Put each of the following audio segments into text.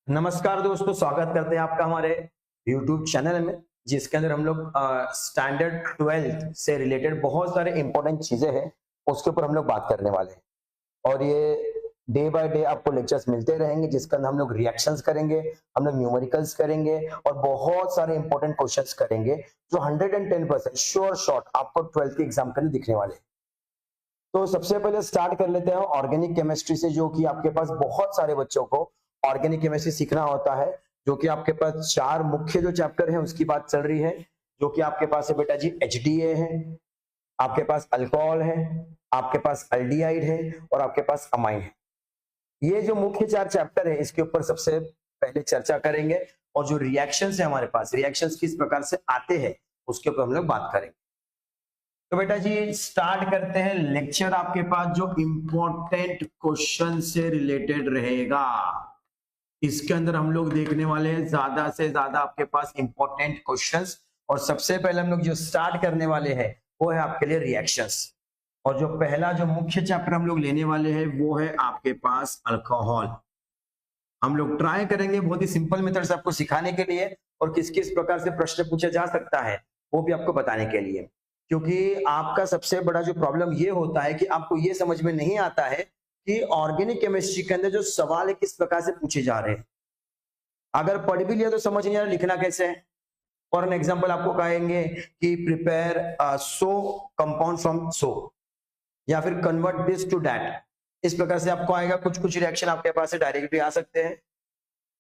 नमस्कार दोस्तों, स्वागत करते हैं आपका हमारे YouTube चैनल में, जिसके अंदर हम लोग स्टैंडर्ड 12th से रिलेटेड बहुत सारे इंपॉर्टेंट चीजें हैं उसके ऊपर हम लोग बात करने वाले हैं। और ये डे बाय डे आपको लेक्चर्स मिलते रहेंगे, जिसके अंदर हम लोग रिएक्शंस करेंगे, हम लोग न्यूमेरिकल्स करेंगे और बहुत सारे इंपॉर्टेंट क्वेश्चंस करेंगे जो 110% श्योर शॉट आपको 12th के एग्जाम के अंदर दिखने वाले हैं। तो सबसे पहले स्टार्ट कर लेते हैं ऑर्गेनिक केमिस्ट्री से, जो कि आपके पास बहुत सारे बच्चों को ऑर्गेनिक केमिस्ट्री सीखना होता है। जो कि आपके पास चार मुख्य जो चैप्टर हैं उसकी बात चल रही है, जो कि आपके पास है बेटा जी HDA है, आपके पास अल्कोहल है, आपके पास अल्डिहाइड है और आपके पास अमाइन है। ये जो मुख्य चार चैप्टर है इसके ऊपर सबसे पहले चर्चा करेंगे और जो रिएक्शंस है हमारे पास, रिएक्शंस किस प्रकार से आते हैं उसके ऊपर हम लोग बात करेंगे। तो बेटा जी स्टार्ट करते हैं लेक्चर। आपके पास जो इंपॉर्टेंट क्वेश्चन से रिलेटेड रहेगा इसके अंदर हम लोग देखने वाले हैं ज्यादा से ज्यादा आपके पास इंपॉर्टेंट क्वेश्चंस। और सबसे पहले हम लोग जो स्टार्ट करने वाले हैं वो है आपके लिए रिएक्शंस। और जो पहला जो मुख्य चैप्टर हम लोग लेने वाले हैं वो है आपके पास अल्कोहल। हम लोग ट्राई करेंगे बहुत ही सिंपल मेथड से आपको सिखाने के लिए और किस किस प्रकार से प्रश्न पूछा जा सकता है वो भी आपको बताने के लिए। क्योंकि आपका सबसे बड़ा जो प्रॉब्लम ये होता है कि आपको ये समझ में नहीं आता है कि ऑर्गेनिक केमिस्ट्री के अंदर जो सवाल है किस प्रकार से पूछे जा रहे हैं। अगर पढ़ भी लिया तो समझ नहीं आ रहा लिखना कैसे है। फॉर एन एग्जाम्पल आपको कहेंगे कि prepare so compound from so, या फिर कन्वर्ट दिस टू दैट, इस प्रकार से आपको आएगा। कुछ कुछ रिएक्शन आपके पास से डायरेक्टली आ सकते हैं।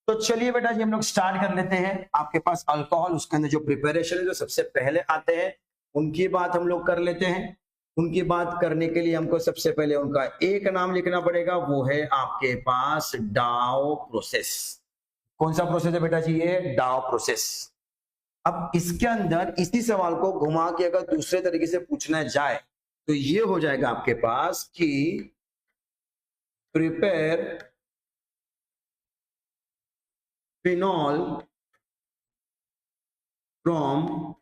तो चलिए बेटा जी हम लोग स्टार्ट कर लेते हैं। आपके पास अल्कोहल, उसके अंदर जो प्रिपरेशन है जो सबसे पहले आते हैं उनकी बात हम लोग कर लेते हैं। उनकी बात करने के लिए हमको सबसे पहले उनका एक नाम लिखना पड़ेगा, वो है आपके पास डाओ प्रोसेस। कौन सा प्रोसेस है बेटा जी? ये डाओ प्रोसेस। अब इसके अंदर इसी सवाल को घुमा के अगर दूसरे तरीके से पूछना जाए तो ये हो जाएगा आपके पास कि प्रिपेयर फिनॉल फ्रॉम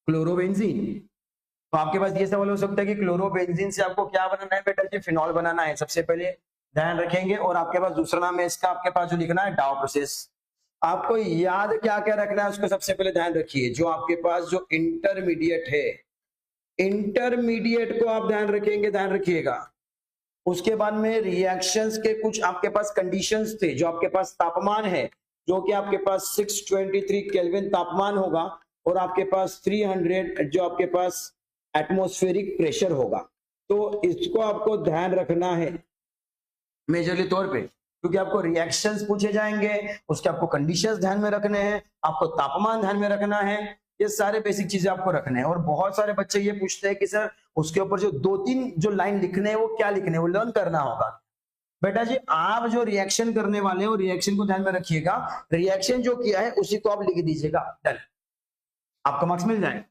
क्लोरोबेंजीन। तो आपके पास ये सवाल हो सकता है कि क्लोरोबेंजीन से आपको क्या बनाना है बेटा जी? फिनॉल बनाना है। सबसे पहले ध्यान रखेंगे। और आपके पास दूसरा नाम है इसका, आपके पास जो लिखना है डाउ प्रोसेस। आपको याद क्या क्या रखना है उसको सबसे पहले ध्यान रखिए। जो आपके पास जो इंटरमीडिएट है, इंटरमीडिएट को आप ध्यान रखेंगे, ध्यान रखिएगा। उसके बाद में रिएक्शंस के कुछ आपके पास कंडीशंस थे। जो आपके पास तापमान है जो कि आपके पास 623 केल्विन तापमान होगा और आपके पास 300 जो आपके पास एटमॉस्फेरिक प्रेशर होगा। तो इसको आपको ध्यान रखना है मेजरली तौर पे, क्योंकि आपको रिएक्शंस पूछे जाएंगे, उसके आपको कंडीशंस ध्यान में रखने हैं, आपको तापमान ध्यान में रखना है। ये सारे बेसिक चीजें आपको रखने हैं। और बहुत सारे बच्चे ये पूछते हैं कि सर उसके ऊपर जो 2-3 जो लाइन लिखने हैं वो क्या लिखने हैं, वो लर्न करना होगा। बेटा जी आप जो रिएक्शन करने वाले हो रिएक्शन को ध्यान में रखिएगा। रिएक्शन जो किया है उसी को आप लिख दीजिएगा, डन, आपको मार्क्स मिल जाए।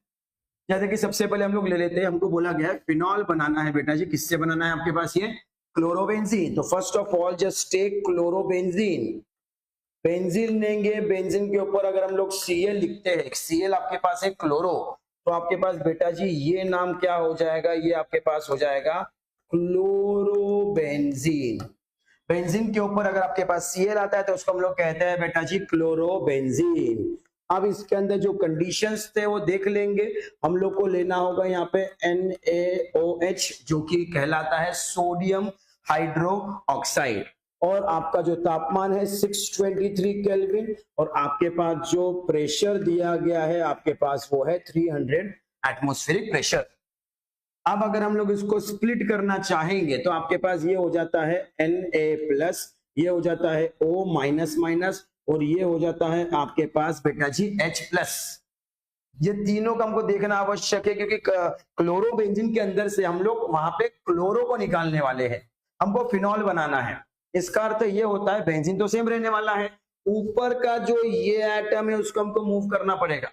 जैसे कि सबसे पहले हम लोग ले लेते हैं, हमको बोला गया है फिनॉल बनाना है बेटा जी। किससे बनाना है आपके पास? ये क्लोरोबेंजीन। तो first of all just take chlorobenzene. Benzene लेंगे, बेंजीन के ऊपर अगर हम लोग Cl लिखते हैं, Cl आपके पास है क्लोरो, तो आपके पास बेटा जी ये नाम क्या हो जाएगा? ये आपके पास हो जाएगा क्लोरोबेंजीन। बेंजीन के ऊपर अगर आपके पास Cl आता है तो उसको हम लोग कहते हैं बेटा जी क्लोरोबेंजीन। अब इसके अंदर जो कंडीशंस थे वो देख लेंगे। हम लोग को लेना होगा यहाँ पे NaOH, जो कि कहलाता है सोडियम हाइड्रो ऑक्साइड। और आपका जो तापमान है 623 केल्विन और आपके पास जो प्रेशर दिया गया है आपके पास वो है 300 एटमॉस्फेरिक प्रेशर। अब अगर हम लोग इसको स्प्लिट करना चाहेंगे तो आपके पास ये हो जाता है Na+, ये हो जाता है O-, और ये हो जाता है आपके पास बेटा जी H+। ये तीनों का हमको देखना आवश्यक है, क्योंकि क्लोरोबेंजीन के अंदर से हम लोग वहां पे क्लोरो को निकालने वाले हैं, हमको फिनॉल बनाना है। इसका अर्थ ये होता है बेंजीन तो सेम रहने वाला है, ऊपर का जो ये एटम है उसको हमको मूव करना पड़ेगा।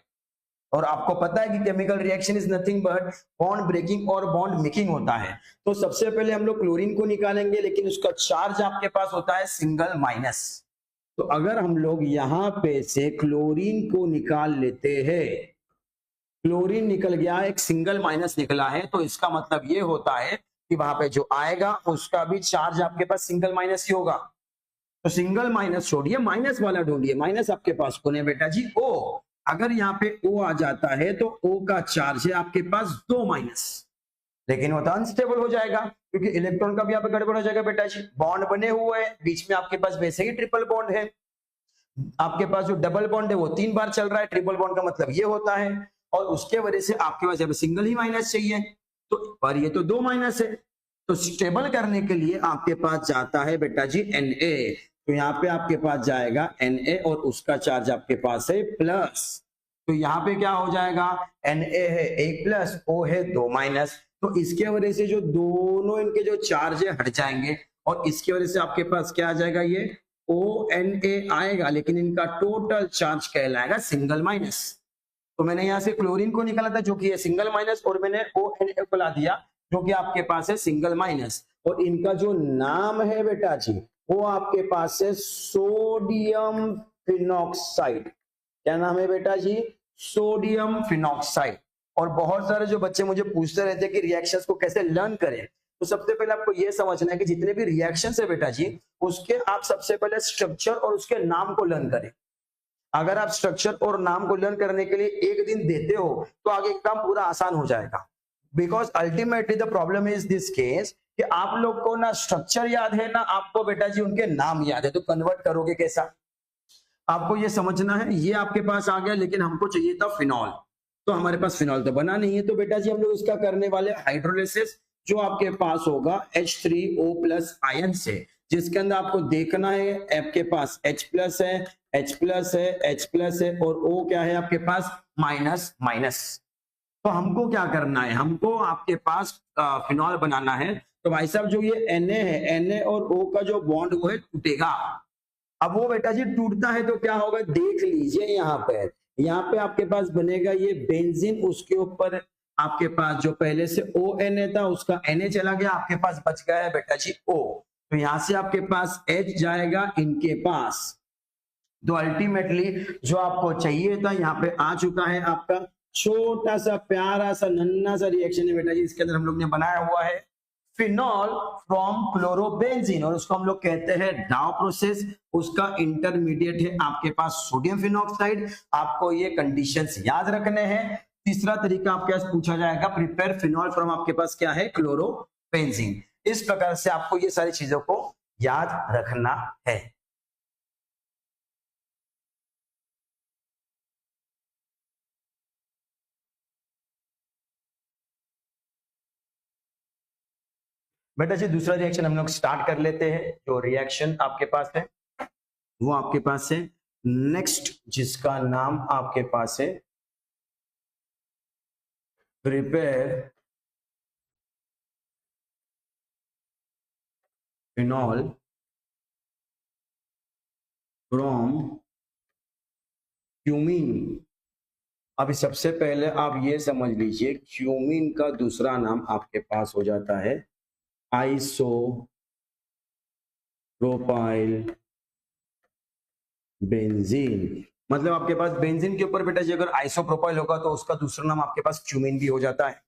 और आपको पता है कि chemical reaction is nothing but bond breaking और बॉन्ड मेकिंग होता है। तो सबसे पहले हम लोग क्लोरीन को निकालेंगे, लेकिन उसका चार्ज आपके पास होता है सिंगल-। तो अगर हम लोग यहां पे से क्लोरीन को निकाल लेते हैं, क्लोरीन निकल गया, एक सिंगल माइनस निकला है, तो इसका मतलब ये होता है कि वहां पे जो आएगा उसका भी चार्ज आपके पास सिंगल माइनस ही होगा। तो सिंगल माइनस छोड़िए, माइनस वाला ढूंढिए। माइनस आपके पास कौन है बेटा जी? ओ। अगर यहाँ पे ओ आ जाता है तो ओ का चार्ज है आपके पास 2 माइनस, लेकिन वो तो अनस्टेबल हो जाएगा क्योंकि इलेक्ट्रॉन का भी यहाँ पे गड़बड़ हो जाएगा बेटा जी। बॉन्ड बने हुए हैं, बीच में आपके पास वैसे ही ट्रिपल बॉन्ड है। आपके पास जो डबल बॉन्ड है वो 3 बार चल रहा है, ट्रिपल बॉन्ड का मतलब ये होता है। और उसके वजह से आपके पास यहाँ पे सिंगल ही माइनस चाहिए, तो पर ये तो 2 माइनस है। तो स्टेबल करने के लिए आपके पास जाता है बेटा जी Na। तो यहाँ पे आपके पास जाएगा Na और उसका चार्ज आपके पास है प्लस। तो यहाँ पे क्या हो जाएगा? Na है 1 प्लस, O है 2 माइनस। तो इसके वजह से जो दोनों इनके जो चार्ज है हट जाएंगे और इसकी वजह से आपके पास क्या आ जाएगा? ये ONA आएगा, लेकिन इनका टोटल चार्ज कहलाएगा सिंगल माइनस। तो मैंने यहाँ से क्लोरीन को निकाला था जो कि है सिंगल माइनस, और मैंने ONA को ला दिया जो कि आपके पास है सिंगल माइनस। और इनका जो नाम है बेटा जी वो आपके पास है सोडियम फिनॉक्साइड। क्या नाम है बेटा जी? Sodium phenoxide. और बहुत सारे जो बच्चे मुझे पूछते रहते हैं कि रिएक्शंस को कैसे लर्न करें, तो सबसे पहले आपको यह समझना है कि जितने भी रिएक्शंस है बेटा जी उसके आप सबसे पहले स्ट्रक्चर और उसके नाम को लर्न करें। अगर आप स्ट्रक्चर और नाम को लर्न करने के लिए एक दिन देते हो तो आगे काम पूरा आसान हो जाएगा। Because ultimately the problem is this case कि आप लोग को ना स्ट्रक्चर याद है ना आपको बेटा जी उनके नाम याद है, तो कन्वर्ट करोगे कैसा? आपको ये समझना है। ये आपके पास आ गया, लेकिन हमको चाहिए था फिनॉल, तो हमारे पास फिनॉल तो बना नहीं है। तो बेटा जी हम लोग इसका करने वाले हाइड्रोलिसिस, जो आपके पास होगा H3O प्लस आयन से, जिसके अंदर आपको देखना है आपके पास H प्लस है, H प्लस है, H प्लस है और O क्या है आपके पास? Minus minus. तो हमको क्या करना है? हमको आपके पास फिनॉल बनाना है। तो भाई साहब जो ये Na है, Na और O का जो बॉन्ड वो है टूटेगा। अब वो बेटा जी टूटता है तो क्या होगा? देख लीजिए यहाँ पे आपके पास बनेगा ये बेंजीन, उसके ऊपर आपके पास जो पहले से ONA था उसका Na चला गया, आपके पास बच गया है बेटा जी O। तो यहां से आपके पास H जाएगा इनके पास। तो अल्टीमेटली जो आपको चाहिए था यहाँ पे आ चुका है। आपका छोटा सा प्यारा सा नन्ना सा रिएक्शन है बेटा जी, इसके अंदर हम लोग ने बनाया हुआ है फिनॉल फ्रॉम क्लोरोबेंजीन, और उसको हम लोग कहते हैं डाउ प्रोसेस। उसका इंटरमीडिएट है आपके पास सोडियम फिनॉक्साइड। आपको ये कंडीशंस याद रखने हैं। तीसरा तरीका आपके पास पूछा जाएगा प्रिपेयर फिनॉल फ्रॉम आपके पास क्या है? क्लोरोबेंजीन। इस प्रकार से आपको ये सारी चीजों को याद रखना है। बेटा जी दूसरा रिएक्शन हम लोग स्टार्ट कर लेते हैं। जो रिएक्शन आपके पास है वो आपके पास है नेक्स्ट, जिसका नाम आपके पास है प्रिपेयर फिनॉल फ्रॉम क्यूमीन। अभी सबसे पहले आप ये समझ लीजिए क्यूमीन का दूसरा नाम आपके पास हो जाता है आइसो प्रोपाइल बेंजीन। मतलब आपके पास बेंजीन के ऊपर बेटा जी अगर आइसोप्रोपाइल होगा तो उसका दूसरा नाम आपके पास क्यूमीन भी हो जाता है।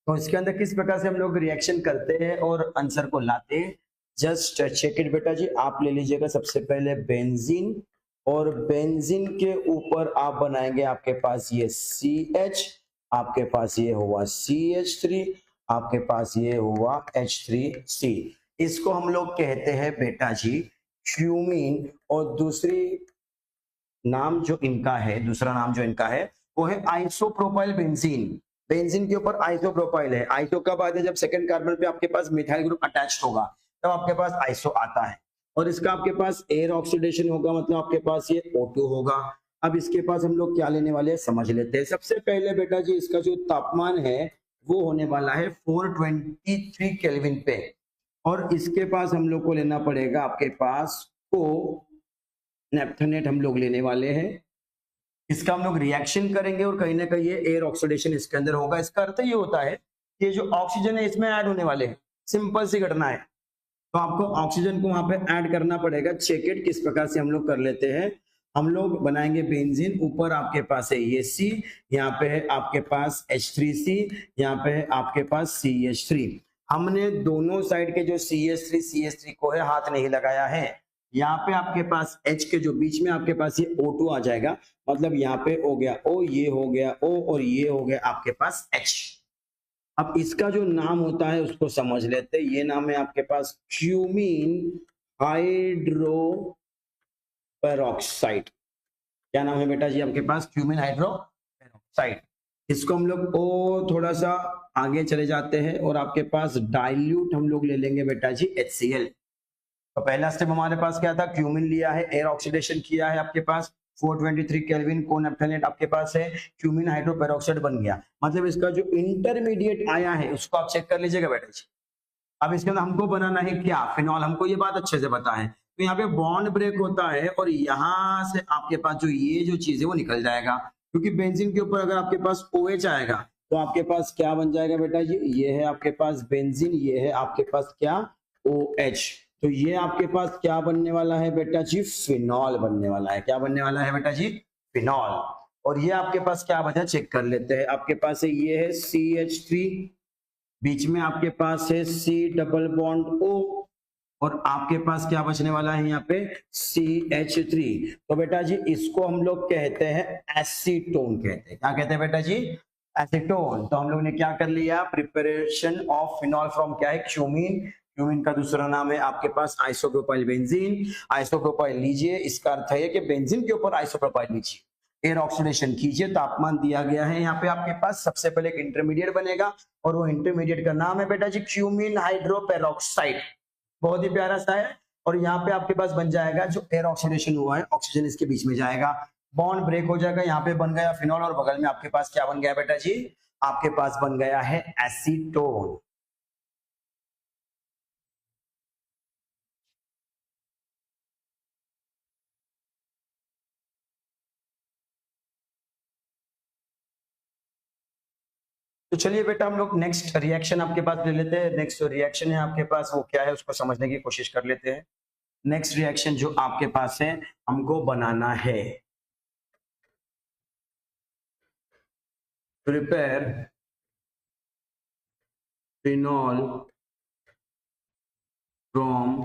तो इसके अंदर किस प्रकार से हम लोग रिएक्शन करते हैं और आंसर को लाते हैं, जस्ट चेक इट बेटा जी। आप ले लीजिएगा सबसे पहले बेंजीन, और बेंजीन के ऊपर आप बनाएंगे आपके पास ये CH, आपके पास ये हुआ CH3, आपके पास ये हुआ H3C। इसको हम लोग कहते हैं बेटा जी क्यूमीन। और दूसरी नाम जो इनका है, दूसरा नाम जो इनका है वो है आइसोप्रोपाइल बेंजीन। बेंजीन के ऊपर आइसोप्रोपाइल है। आइसो कब आता है? जब सेकंड कार्बन पे आपके पास मिथाइल ग्रुप अटैच्ड होगा तब आपके पास आइसो आता है। और इसका आपके पास एयर ऑक्सीडेशन होगा, मतलब आपके पास ये O2 होगा। अब इसके पास हम लोग क्या लेने वाले हैं समझ लेते हैं। सबसे पहले बेटा जी इसका जो तापमान है वो होने वाला है 423 केल्विन पे, और इसके पास हम लोग को लेना पड़ेगा आपके पास को नेप्थनेट हम लोग लेने वाले हैं। इसका हम लोग रिएक्शन करेंगे और कहीं ना कहीं ये एयर ऑक्सीडेशन इसके अंदर होगा। इसका अर्थ ये होता है कि ये जो ऑक्सीजन है इसमें ऐड होने वाले हैं। सिंपल सी घटना है। तो आपको ऑक्सीजन को वहां पे ऐड करना पड़ेगा। चेक इट किस प्रकार से हम लोग कर लेते हैं। हम लोग बनाएंगे बेंजीन, ऊपर आपके पास है ये C, यहाँ पे है आपके पास H3C, यहाँ पे है आपके पास CH3। हमने दोनों साइड के जो CH3 को है हाथ नहीं लगाया है। यहाँ पे आपके पास H के जो बीच में आपके पास ये O2 आ जाएगा, मतलब यहाँ पे हो गया O, ये हो गया O और ये हो गया आपके पास H। अब इसका जो नाम होता है उसको समझ लेते हैं। ये नाम है आपके पास क्यूमीन हाइड्रो पेरोक्साइड। क्या नाम है बेटा जी आपके पास? Cumene hydro peroxide. इसको हम लोग ओ थोड़ा सा आगे चले जाते हैं और आपके पास डाइल्यूट हम लोग ले लेंगे बेटा जी HCl। तो पहला स्टेप हमारे पास क्या था? क्यूमिन लिया है, एयर ऑक्सीडेशन किया है, आपके पास 423 केल्विन कोनैप्थेनेट आपके पास है, क्यूमिन हाइड्रोपेरोक्साइड बन गया। मतलब इसका जो इंटरमीडिएट आया है उसको आप चेक कर लीजिएगा बेटा जी। अब इसके अंदर हमको बनाना है क्या? फिनॉल। हमको ये बात अच्छे से पता है। तो यहाँ पे बॉन्ड ब्रेक होता है और यहाँ से आपके पास जो ये जो चीज है वो निकल जाएगा, क्योंकि बेंजीन के ऊपर अगर आपके पास OH आएगा तो आपके पास क्या बन जाएगा बेटा जी? ये है आपके पास बेंजीन, ये है आपके पास क्या? OH। तो ये आपके पास क्या बनने वाला है बेटा जी? फिनॉल बनने वाला है। क्या बनने वाला है बेटा जी? फिनॉल। और ये आपके पास क्या बचा? चेक कर लेते हैं। आपके पास है ये है CH3, बीच में आपके पास है C डबल बॉन्ड O और आपके पास क्या बचने वाला है यहाँ पे? CH3। तो बेटा जी इसको हम लोग कहते हैं एसीटोन कहते हैं। क्या कहते हैं बेटा जी? एसीटोन। तो हम लोग ने क्या कर लिया? प्रिपरेशन ऑफ फिनॉल फ्रॉम क्या है? क्यूमीन। क्यूमीन का दूसरा नाम है आपके पास आइसोप्रोपाइल बेंजीन। आइसोप्रोपाइल लीजिए, इसका अर्थ है कि बेंजीन के ऊपर आइसोप्रोपाइल लीजिए, एयर ऑक्सीडेशन कीजिए, तापमान दिया गया है यहाँ पे आपके पास। सबसे पहले एक इंटरमीडिएट बनेगा और वो इंटरमीडिएट का नाम है बेटा जी क्यूमीन हाइड्रोपेरोक्साइड। बहुत ही प्यारा सा है। और यहाँ पे आपके पास बन जाएगा जो एयर ऑक्सीडेशन हुआ है, ऑक्सीजन इसके बीच में जाएगा, बॉन्ड ब्रेक हो जाएगा, यहाँ पे बन गया फिनॉल और बगल में आपके पास क्या बन गया बेटा जी? आपके पास बन गया है एसीटोन। तो चलिए बेटा हम लोग नेक्स्ट रिएक्शन आपके पास ले लेते हैं। नेक्स्ट जो रिएक्शन है आपके पास वो क्या है उसको समझने की कोशिश कर लेते हैं। नेक्स्ट रिएक्शन जो आपके पास है हमको बनाना है, प्रिपेयर फिनॉल फ्रॉम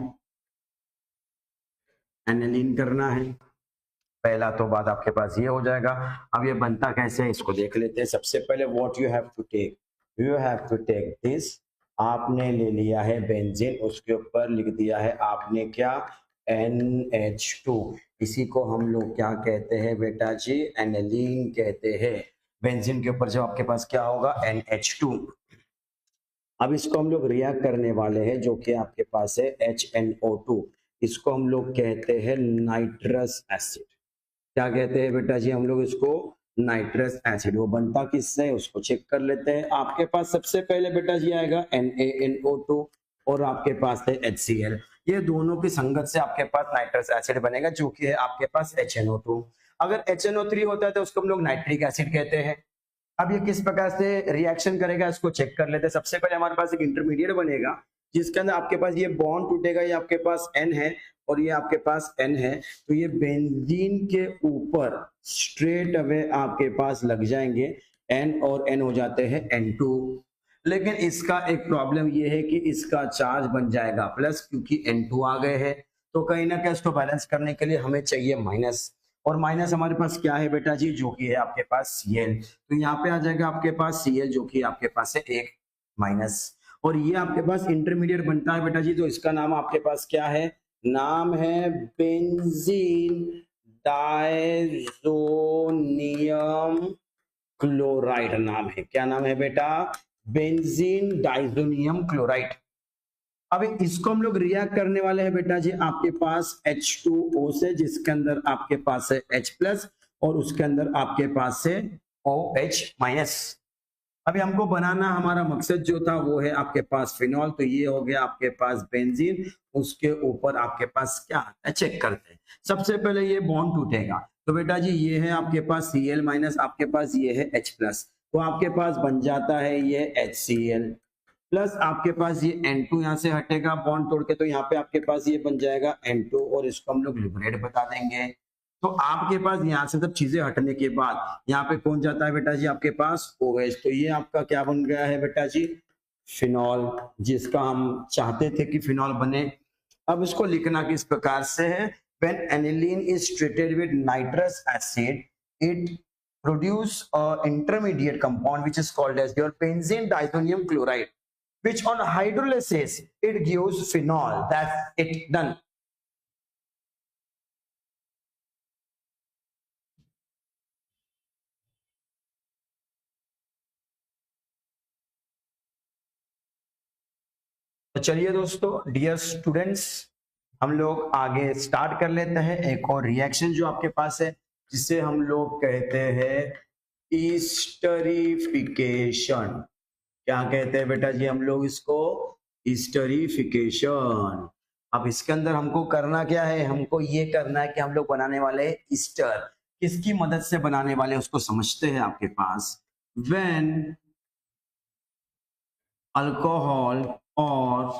एनिलीन करना है। पहला तो बात आपके पास ये हो जाएगा। अब ये बनता कैसे है इसको देख लेते हैं। सबसे पहले what you have to take, you have to take this. आपने ले लिया है बेंजीन, उसके ऊपर लिख दिया है आपने क्या? NH2। इसी को हम लोग क्या कहते हैं बेटा जी? एनिलीन कहते हैं। बेंजीन के ऊपर जब आपके पास क्या होगा? NH2। अब इसको हम लोग रिएक्ट करने वाले हैं जो कि आपके पास है HNO2। इसको हम लोग कहते हैं नाइट्रस एसिड। क्या कहते हैं बेटा जी हम लोग इसको? Nitrous acid. वो बनता किससे उसको चेक कर लेते हैं। आपके पास सबसे पहले बेटा जी आएगा NaNO2 और आपके पास है HCl। ये दोनों की संगत से आपके पास नाइट्रस एसिड बनेगा जो कि है आपके पास HNO2। अगर HNO3 होता है तो उसको हम लोग नाइट्रिक एसिड कहते हैं। अब ये किस प्रकार से रिएक्शन करेगा इसको चेक कर लेते हैं। सबसे पहले हमारे पास एक इंटरमीडिएट बनेगा जिसके अंदर आपके पास ये बॉन्ड टूटेगा, ये आपके पास N है और ये आपके पास N है। तो ये बेंजीन के ऊपर स्ट्रेट अवे आपके पास लग जाएंगे, N और N हो जाते हैं N2। लेकिन इसका एक प्रॉब्लम ये है कि इसका चार्ज बन जाएगा प्लस, क्योंकि N2 आ गए हैं। तो कहीं ना कहीं इसको बैलेंस करने के लिए हमें चाहिए माइनस, और माइनस हमारे पास क्या है बेटा जी? जो कि है आपके पास Cl। तो यहाँ पे आ जाएगा आपके पास Cl जो कि आपके पास है एक माइनस। और ये आपके पास इंटरमीडिएट बनता है बेटा जी, तो इसका नाम आपके पास क्या है? नाम है बेंजीन डाइज़ोनियम क्लोराइड नाम है। क्या नाम है बेटा? Benzene diazonium chloride. अब इसको हम लोग रिएक्ट करने वाले हैं बेटा जी आपके पास H2O से, जिसके अंदर आपके पास है H प्लस और उसके अंदर आपके पास है OH माइनस। अभी हमको बनाना हमारा मकसद जो था वो है आपके पास फिनॉल। तो ये हो गया आपके पास बेंजीन, उसके ऊपर आपके पास क्या आता है चेक करते हैं। सबसे पहले ये बॉन्ड टूटेगा तो बेटा जी ये है आपके पास Cl माइनस, आपके पास ये है H प्लस, तो आपके पास बन जाता है ये HCl प्लस। आपके पास ये N2 यहाँ से हटेगा बॉन्ड तोड़ के, तो यहाँ पे आपके पास ये बन जाएगा N2 और इसको हम लोग लिबरेट बता देंगे। तो आपके पास यहाँ से सब चीजें हटने के बाद यहाँ पे कौन जाता है बेटा जी? आपके पास OH। तो ये आपका क्या बन गया है बेटा जी? फिनॉल, जिसका हम चाहते थे कि फिनॉल बने। अब इसको लिखना किस प्रकार से है, when aniline is treated with nitrous acid, it produce a intermediate compound which is called as your benzene diazonium chloride, which on hydrolysis it gives phenol. That's it, done. तो चलिए दोस्तों, डियर स्टूडेंट्स, हम लोग आगे start कर लेते हैं एक और रिएक्शन जो आपके पास है, जिसे हम लोग कहते हैं ईस्टरिफिकेशन। क्या कहते हैं बेटा जी हम लोग इसको? ईस्टरिफिकेशन। अब इसके अंदर हमको करना क्या है, हमको ये करना है कि हम लोग बनाने वाले ईस्टर, किसकी मदद से बनाने वाले उसको समझते हैं आपके पास। व्हेन अल्कोहल और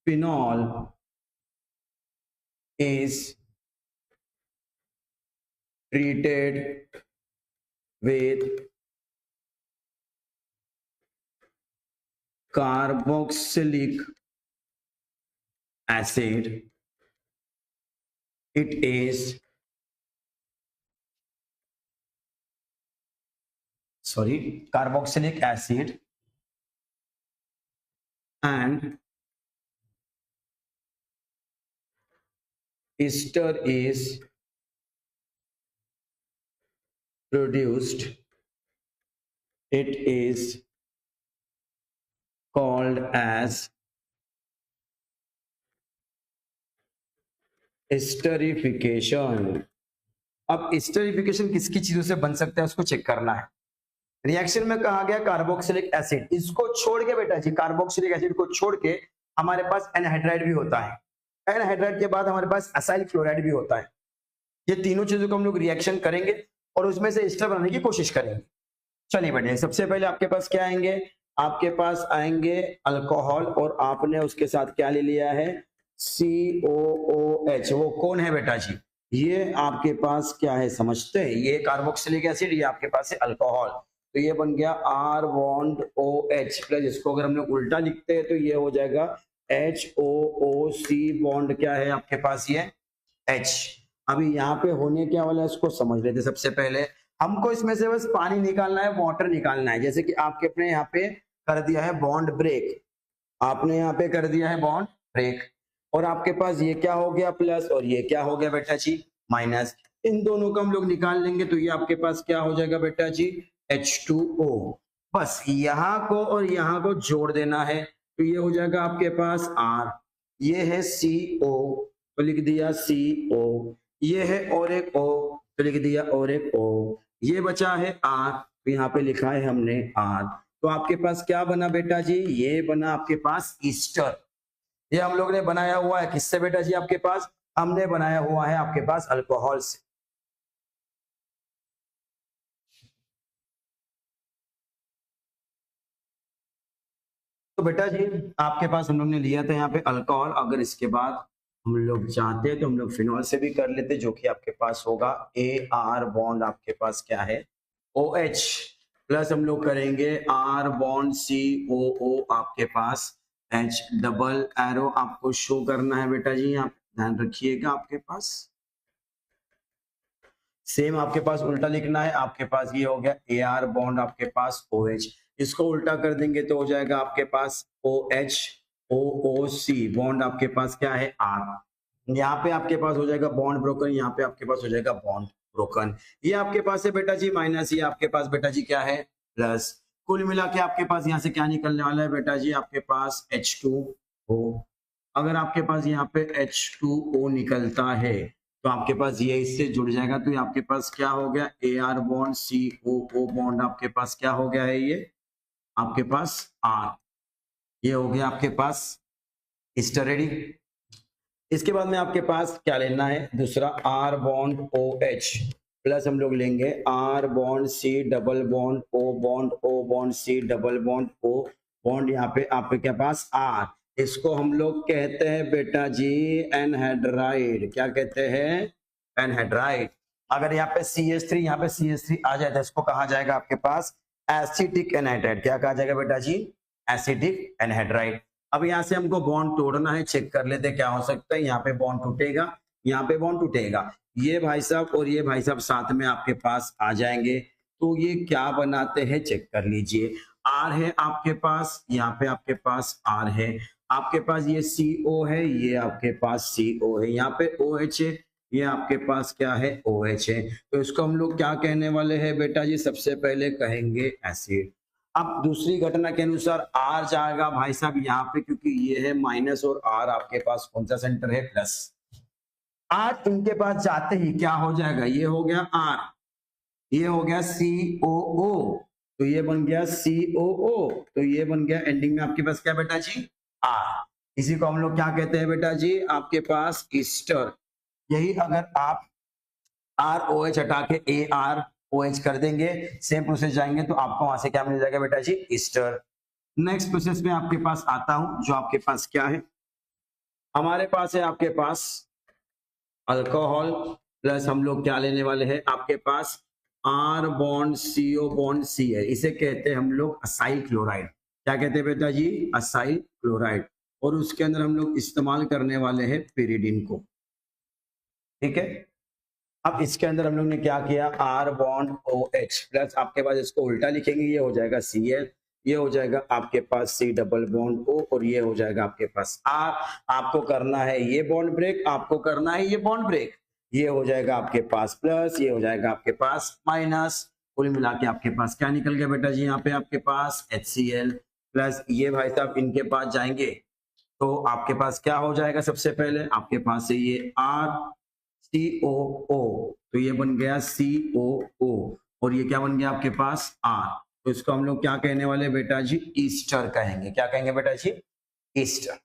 phenol is treated with carboxylic acid, it is carboxylic acid and ester is produced. It is called as esterification. अब esterification किसकी चीजों से बन सकता है उसको चेक करना है। रिएक्शन में कहा गया कार्बोक्सिलिक एसिड, इसको छोड़ के बेटा जी, कार्बोक्सिलिक एसिड को छोड़ के हमारे पास एनहाइड्राइड भी होता है। एनहाइड्राइड के बाद हमारे पास असाइल क्लोराइड भी होता है। ये तीनों चीजों को हम लोग रिएक्शन करेंगे और उसमें से एस्टर बनाने की कोशिश करेंगे। चलिए बेटे, सबसे पहले आपके पास क्या आएंगे, आपके पास आएंगे अल्कोहल और आपने उसके साथ क्या ले लिया है, COOH। वो कौन है बेटा जी, ये आपके पास क्या है समझते हैं, ये कार्बोक्सिलिक एसिड, ये आपके पास है अल्कोहल। तो ये बन गया R बॉन्ड OH प्लस, इसको अगर हम लोग उल्टा लिखते हैं तो ये हो जाएगा HOOC बॉन्ड क्या है आपके पास, ये H। अभी यहाँ पे होने क्या वाला है इसको समझ लेते। सबसे पहले हमको इसमें से बस पानी निकालना है, वाटर निकालना है। जैसे कि आपके अपने यहाँ पे कर दिया है बॉन्ड ब्रेक, आपने यहाँ पे कर दिया है बॉन्ड ब्रेक, और आपके पास ये क्या हो गया प्लस, और ये क्या हो गया बेटा जी माइनस। इन दोनों को हम लोग निकाल लेंगे तो ये आपके पास क्या हो जाएगा बेटा जी, H2O। बस यहाँ को और यहाँ को जोड़ देना है तो ये हो जाएगा आपके पास R। ये है CO तो लिख दिया CO, ये है और एक O तो लिख दिया और एक O, ये बचा है R तो यहाँ पे लिखा है हमने R। तो आपके पास क्या बना बेटा जी, ये बना आपके पास ईस्टर। ये हम लोग ने बनाया हुआ है किससे बेटा जी, आपके पास हमने बनाया हुआ है आपके पास अल्कोहल से। तो बेटा जी आपके पास हम लोग ने लिया था यहाँ पे अल्कोहल, अगर इसके बाद हम लोग चाहते हैं तो हम लोग फिनॉल से भी कर लेते, जो कि आपके पास होगा AR बॉन्ड आपके पास क्या है OH प्लस हम लोग करेंगे R बॉन्ड COO आपके पास H, डबल एरो आपको शो करना है बेटा जी, आप ध्यान रखिएगा। आपके पास सेम आपके पास उल्टा लिखना है, आपके पास ये हो गया AR बॉन्ड आपके पास OH, इसको उल्टा कर देंगे तो हो जाएगा आपके पास OH OOC बॉन्ड आपके पास क्या है R। यहाँ पे आपके पास हो जाएगा बॉन्ड ब्रोकन, यहाँ पे आपके पास हो जाएगा बॉन्ड ब्रोकन। ये आपके पास है बेटा जी माइनस, ये आपके पास बेटा जी क्या है प्लस। कुल मिला के आपके पास यहाँ से क्या निकलने वाला है बेटा जी, आपके पास H2O। अगर आपके पास यहाँ पे H2O निकलता है तो आपके पास ये इससे जुड़ जाएगा, तो ये आपके पास क्या हो गया AR बॉन्ड COO बॉन्ड आपके पास क्या हो गया है, ये आपके पास R। ये हो गया आपके पास ईस्टर रेडी। इसके बाद में आपके पास क्या लेना है दूसरा, R बॉन्ड OH प्लस हम लोग लेंगे R bond C double bond O bond O bond C double bond O bond, यहाँ पे आपके पास R। इसको हम लोग कहते हैं बेटा जी एनहाइड्राइड। क्या कहते हैं, एनहाइड्राइड। अगर यहाँ पे CH3 यहाँ पे CH3 आ जाए तो इसको कहा जाएगा आपके पास एसिटिक एनहाइड्राइड, क्या कहा जाएगा बेटा जी, एसिटिक एनहाइड्राइड। अब यहाँ से हमको बॉन्ड तोड़ना है, चेक कर लेते क्या हो सकता है। यहाँ पे बॉन्ड टूटेगा, यहाँ पे बॉन्ड टूटेगा, ये भाई साहब और ये भाई साहब साथ में आपके पास आ जाएंगे, तो ये क्या बनाते हैं चेक कर लीजिए। आर है आपके पास, यहाँ पे आपके पास आर है, आपके पास ये CO है, ये आपके पास CO है, यहाँ पे OH है, ये आपके पास क्या है OH है। तो इसको हम लोग क्या कहने वाले हैं बेटा जी, सबसे पहले कहेंगे एसिड। अब दूसरी घटना के अनुसार आर जाएगा भाई साहब यहाँ पे, क्योंकि ये है माइनस और आर आपके पास कौन सा सेंटर है, प्लस। आर इनके पास जाते ही क्या हो जाएगा, ये हो गया आर, ये हो गया COO, तो ये बन गया COO, तो ये बन गया एंडिंग में आपके पास क्या बेटा जी, आर। इसी को हम लोग क्या कहते हैं बेटा जी, आपके पास ईस्टर। यही अगर आप ROH हटा के AROH कर देंगे, सेम प्रोसेस जाएंगे, तो आपको वहां से क्या मिल जाएगा बेटा जी, ईस्टर। नेक्स्ट प्रोसेस में आपके पास आता हूं, जो आपके पास क्या है, हमारे पास है आपके पास अल्कोहल प्लस हम लोग क्या लेने वाले हैं, आपके पास R bond CO bond C है, इसे कहते हैं हम लोग असाइल क्लोराइड। क्या कहते हैं बेटा जी, असाइल क्लोराइड। और उसके अंदर हम लोग इस्तेमाल करने वाले हैं पिरिडिन को, ठीक है। अब इसके अंदर हम लोग ने क्या किया, R बॉन्ड OH प्लस आपके पास इसको उल्टा लिखेंगे, ये हो जाएगा Cl, ये हो जाएगा आपके पास C डबल बॉन्ड O, और ये हो जाएगा आपके पास R। आपको करना है ये बॉन्ड ब्रेक, आपको करना है ये बॉन्ड ब्रेक, ये हो जाएगा आपके पास प्लस, ये हो जाएगा आपके पास माइनस, कुल मिला के आपके पास क्या निकल गया बेटा जी, यहाँ पे आपके पास HCl प्लस ये भाई साहब इनके पास जाएंगे, तो आपके पास क्या हो जाएगा, सबसे पहले आपके पास है ये RCOO, तो ये बन गया COO, और ये क्या बन गया आपके पास R। तो इसको हम लोग क्या कहने वाले बेटा जी, ईस्टर कहेंगे। क्या कहेंगे बेटा जी, ईस्टर।